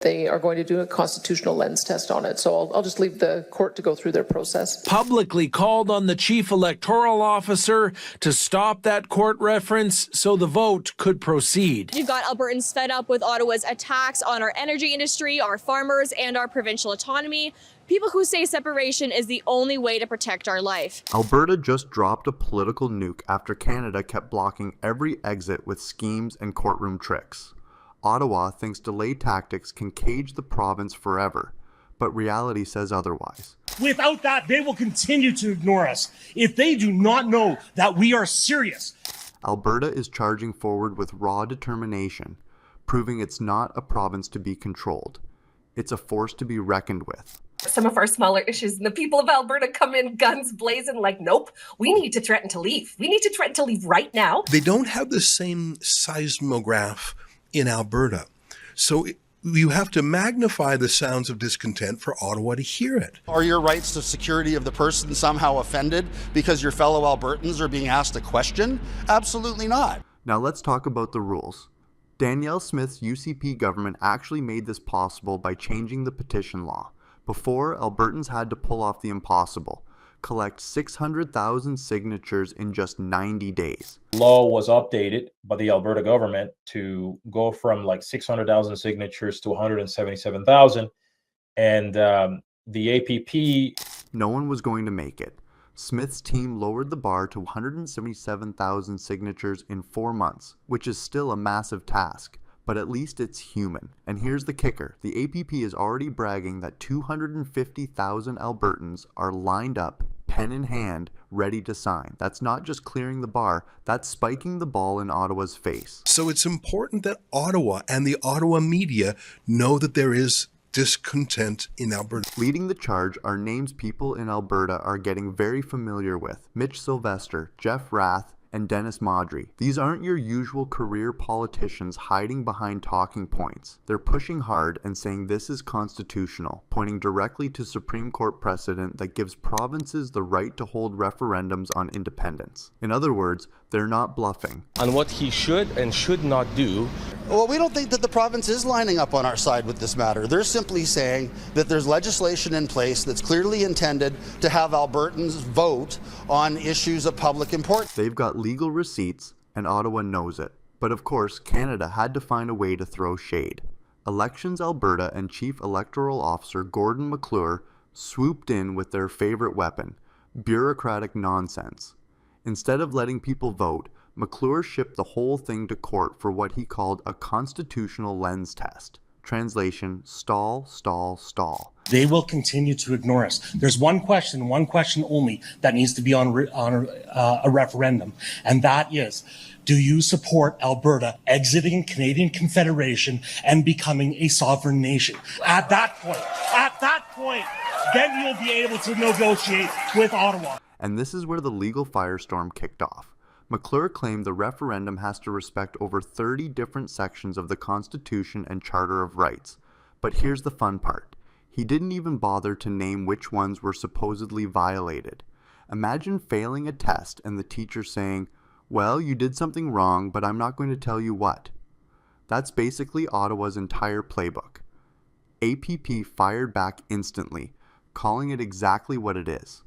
They are going to do a constitutional lens test on it. So I'll just leave the court to go through their process. Publicly called on the chief electoral officer to stop that court reference so the vote could proceed. You've got Albertans fed up with Ottawa's attacks on our energy industry, our farmers, and our provincial autonomy. People who say separation is the only way to protect our life. Alberta just dropped a political nuke after Canada kept blocking every exit with schemes and courtroom tricks. Ottawa thinks delay tactics can cage the province forever, but reality says otherwise. Without that, they will continue to ignore us if they do not know that we are serious. Alberta is charging forward with raw determination, proving it's not a province to be controlled. It's a force to be reckoned with. Some of our smaller issues, and the people of Alberta come in guns blazing like, nope, we need to threaten to leave. We need to threaten to leave right now. They don't have the same seismograph in Alberta. So you have to magnify the sounds of discontent for Ottawa to hear it. Are your rights to security of the person somehow offended because your fellow Albertans are being asked a question? Absolutely not. Now let's talk about the rules. Danielle Smith's UCP government actually made this possible by changing the petition law. Before, Albertans had to pull off the impossible, collect 600,000 signatures in just 90 days. Law was updated by the Alberta government to go from like 600,000 signatures to 177,000. And the APP... No one was going to make it. Smith's team lowered the bar to 177,000 signatures in 4 months, which is still a massive task. But at least it's human. And here's the kicker. The APP is already bragging that 250,000 Albertans are lined up, pen in hand, ready to sign. That's not just clearing the bar, that's spiking the ball in Ottawa's face. So it's important that Ottawa and the Ottawa media know that there is discontent in Alberta. Leading the charge are names people in Alberta are getting very familiar with. Mitch Sylvester, Jeff Rath, and Dennis Modry. These aren't your usual career politicians hiding behind talking points. They're pushing hard and saying this is constitutional, pointing directly to Supreme Court precedent that gives provinces the right to hold referendums on independence. In other words, they're not bluffing. On what he should and should not do. Well, we don't think that the province is lining up on our side with this matter. They're simply saying that there's legislation in place that's clearly intended to have Albertans vote on issues of public importance. They've got legal receipts, and Ottawa knows it. But of course, Canada had to find a way to throw shade. Elections Alberta and Chief Electoral Officer Gordon McClure swooped in with their favorite weapon, bureaucratic nonsense. Instead of letting people vote, McClure shipped the whole thing to court for what he called a constitutional lens test. Translation, stall, stall, stall. They will continue to ignore us. There's one question only, that needs to be on a referendum, and that is, do you support Alberta exiting Canadian Confederation and becoming a sovereign nation? At that point, then you'll be able to negotiate with Ottawa. And this is where the legal firestorm kicked off. McClure claimed the referendum has to respect over 30 different sections of the Constitution and Charter of Rights. But here's the fun part. He didn't even bother to name which ones were supposedly violated. Imagine failing a test and the teacher saying, well, you did something wrong, but I'm not going to tell you what. That's basically Ottawa's entire playbook. APP fired back instantly, calling it exactly what it is.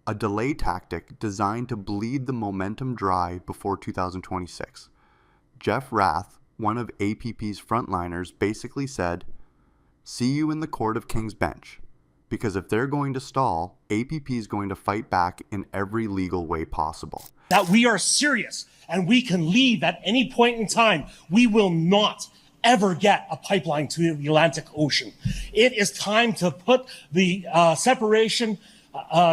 A delay tactic designed to bleed the momentum dry before 2026. Jeff Rath, one of APP's frontliners, basically said, see you in the Court of King's Bench. Because if they're going to stall, APP is going to fight back in every legal way possible. That we are serious and we can leave at any point in time. We will not ever get a pipeline to the Atlantic Ocean. It is time to put the separation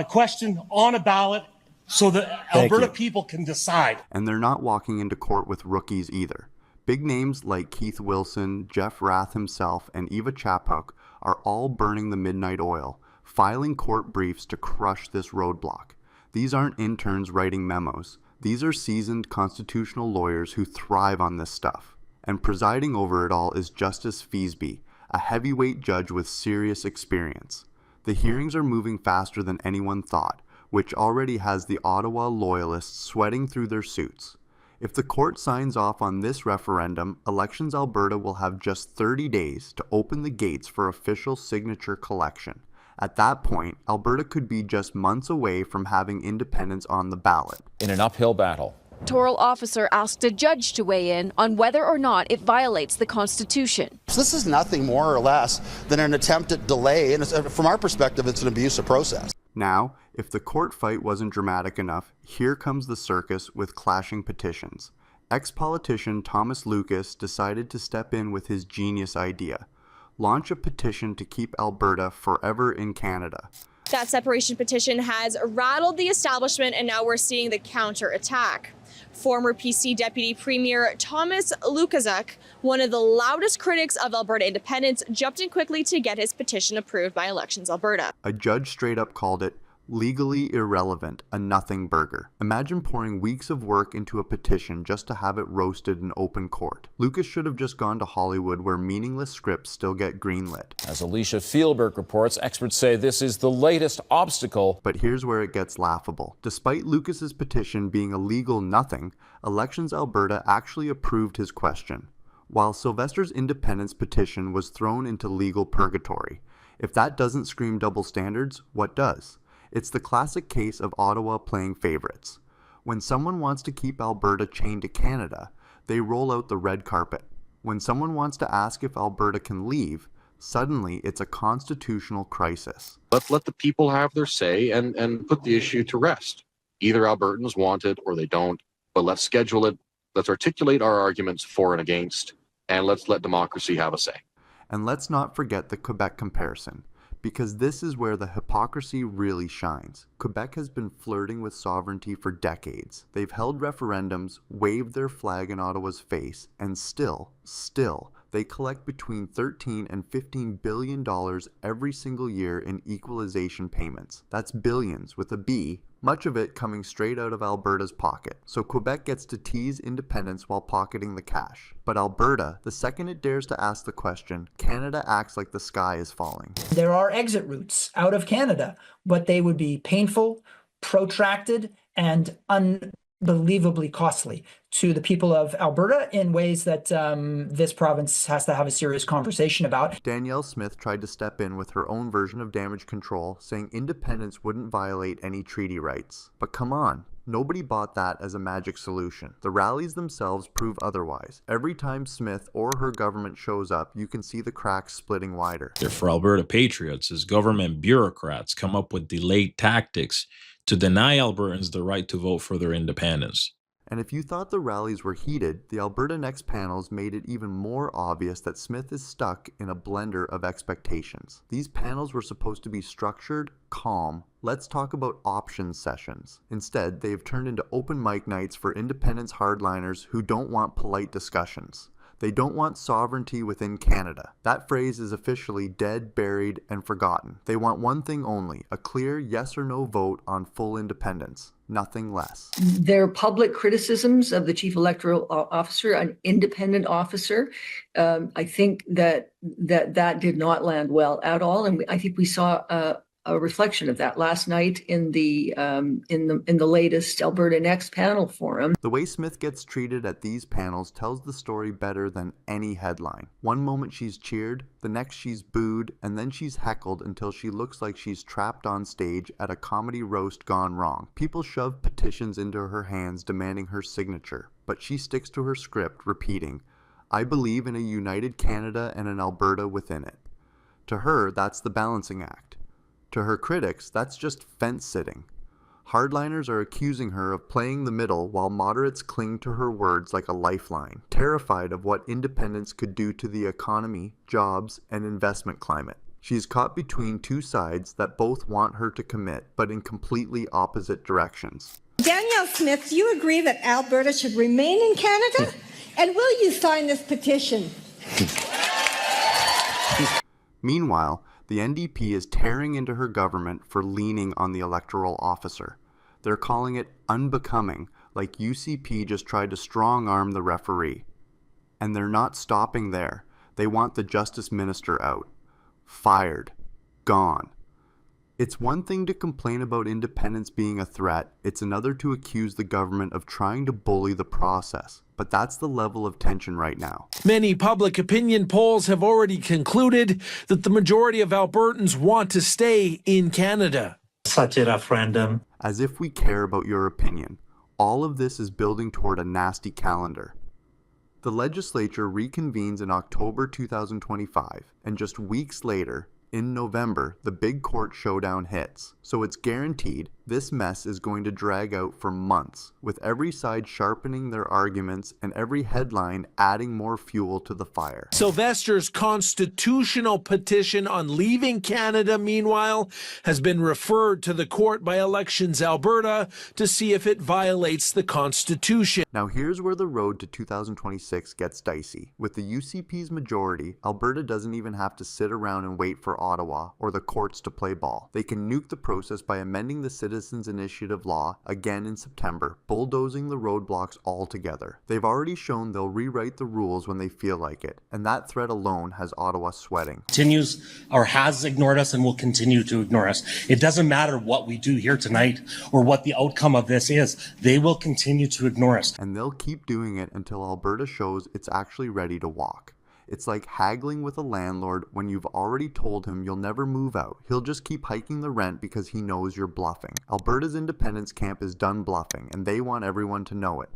question on a ballot so that Alberta people can decide. And they're not walking into court with rookies either. Big names like Keith Wilson, Jeff Rath himself, and Eva Chaput are all burning the midnight oil, filing court briefs to crush this roadblock. These aren't interns writing memos. These are seasoned constitutional lawyers who thrive on this stuff. And presiding over it all is Justice Feasby, a heavyweight judge with serious experience. The hearings are moving faster than anyone thought, which already has the Ottawa loyalists sweating through their suits. If the court signs off on this referendum, Elections Alberta will have just 30 days to open the gates for official signature collection. At that point, Alberta could be just months away from having independence on the ballot. In an uphill battle, Electoral officer asked a judge to weigh in on whether or not it violates the Constitution. So this is nothing more or less than an attempt at delay, and from our perspective, it's an abusive process. Now, if the court fight wasn't dramatic enough, here comes the circus with clashing petitions. Ex-politician Thomas Lucas decided to step in with his genius idea: launch a petition to keep Alberta forever in Canada. That separation petition has rattled the establishment, and now we're seeing the counter-attack. Former PC Deputy Premier Thomas Lukaszuk, one of the loudest critics of Alberta independence, jumped in quickly to get his petition approved by Elections Alberta. A judge straight up called it legally irrelevant, a nothing burger. Imagine pouring weeks of work into a petition just to have it roasted in open court. Lucas should have just gone to Hollywood, where meaningless scripts still get greenlit. as Alicia Fieldberg reports, experts say this is the latest obstacle. But here's where it gets laughable. Despite Lucas's petition being a legal nothing, Elections Alberta actually approved his question, while Sylvester's independence petition was thrown into legal purgatory. If that doesn't scream double standards, what does? It's the classic case of Ottawa playing favorites. When someone wants to keep Alberta chained to Canada, they roll out the red carpet. When someone wants to ask if Alberta can leave, suddenly it's a constitutional crisis. Let's let the people have their say and put the issue to rest. Either Albertans want it or they don't, but let's schedule it. Let's articulate our arguments for and against, and let's let democracy have a say. And let's not forget the Quebec comparison, because this is where the hypocrisy really shines. Quebec has been flirting with sovereignty for decades. They've held referendums, waved their flag in Ottawa's face, and still, they collect between $13 and $15 billion every single year in equalization payments. That's billions with a B, much of it coming straight out of Alberta's pocket. So Quebec gets to tease independence while pocketing the cash. But Alberta, the second it dares to ask the question, Canada acts like the sky is falling. There are exit routes out of Canada, but they would be painful, protracted, and unbelievably costly to the people of Alberta in ways that this province has to have a serious conversation about. Danielle Smith tried to step in with her own version of damage control, saying independence wouldn't violate any treaty rights. But come on, nobody bought that as a magic solution. The rallies themselves prove otherwise. Every time Smith or her government shows up, you can see the cracks splitting wider. They're for Alberta patriots as government bureaucrats come up with delayed tactics to deny Albertans the right to vote for their independence. And if you thought the rallies were heated, the Alberta Next panels made it even more obvious that Smith is stuck in a blender of expectations. These panels were supposed to be structured, calm, let's talk about options sessions. Instead, they've turned into open mic nights for independence hardliners who don't want polite discussions. They don't want sovereignty within Canada. That phrase is officially dead, buried, and forgotten. They want one thing only, a clear yes or no vote on full independence. Nothing less. Their public criticisms of the chief electoral officer, an independent officer, I think that did not land well at all, and I think we saw a reflection of that last night in the latest Alberta Next panel forum. The way Smith gets treated at these panels tells the story better than any headline. One moment she's cheered, the next she's booed, and then she's heckled until she looks like she's trapped on stage at a comedy roast gone wrong. People shove petitions into her hands demanding her signature, but she sticks to her script, repeating, "I believe in a united Canada and an Alberta within it." To her, that's the balancing act. To her critics, that's just fence-sitting. Hardliners are accusing her of playing the middle while moderates cling to her words like a lifeline, terrified of what independence could do to the economy, jobs, and investment climate. She's caught between two sides that both want her to commit, but in completely opposite directions. Danielle Smith, do you agree that Alberta should remain in Canada? And will you sign this petition? Meanwhile, the NDP is tearing into her government for leaning on the electoral officer. They're calling it unbecoming, like UCP just tried to strong-arm the referee. And they're not stopping there. They want the Justice Minister out. Fired. Gone. It's one thing to complain about independence being a threat, it's another to accuse the government of trying to bully the process. But that's the level of tension right now. Many public opinion polls have already concluded that the majority of Albertans want to stay in Canada. Such a referendum. As if we care about your opinion. All of this is building toward a nasty calendar. The legislature reconvenes in October 2025, and just weeks later, in November, the big court showdown hits. So it's guaranteed this mess is going to drag out for months, with every side sharpening their arguments and every headline adding more fuel to the fire. Sylvester's constitutional petition on leaving Canada, meanwhile, has been referred to the court by Elections Alberta to see if it violates the Constitution. Now here's where the road to 2026 gets dicey. With the UCP's majority, Alberta doesn't even have to sit around and wait for Ottawa or the courts to play ball. They can nuke the process by amending the Citizens Initiative law again in September, bulldozing the roadblocks altogether. They've already shown they'll rewrite the rules when they feel like it, and that threat alone has Ottawa sweating. Continues or has ignored us and will continue to ignore us. It doesn't matter what we do here tonight or what the outcome of this is. They will continue to ignore us. And they'll keep doing it until Alberta shows it's actually ready to walk. It's like haggling with a landlord when you've already told him you'll never move out. He'll just keep hiking the rent because he knows you're bluffing. Alberta's independence camp is done bluffing, and they want everyone to know it.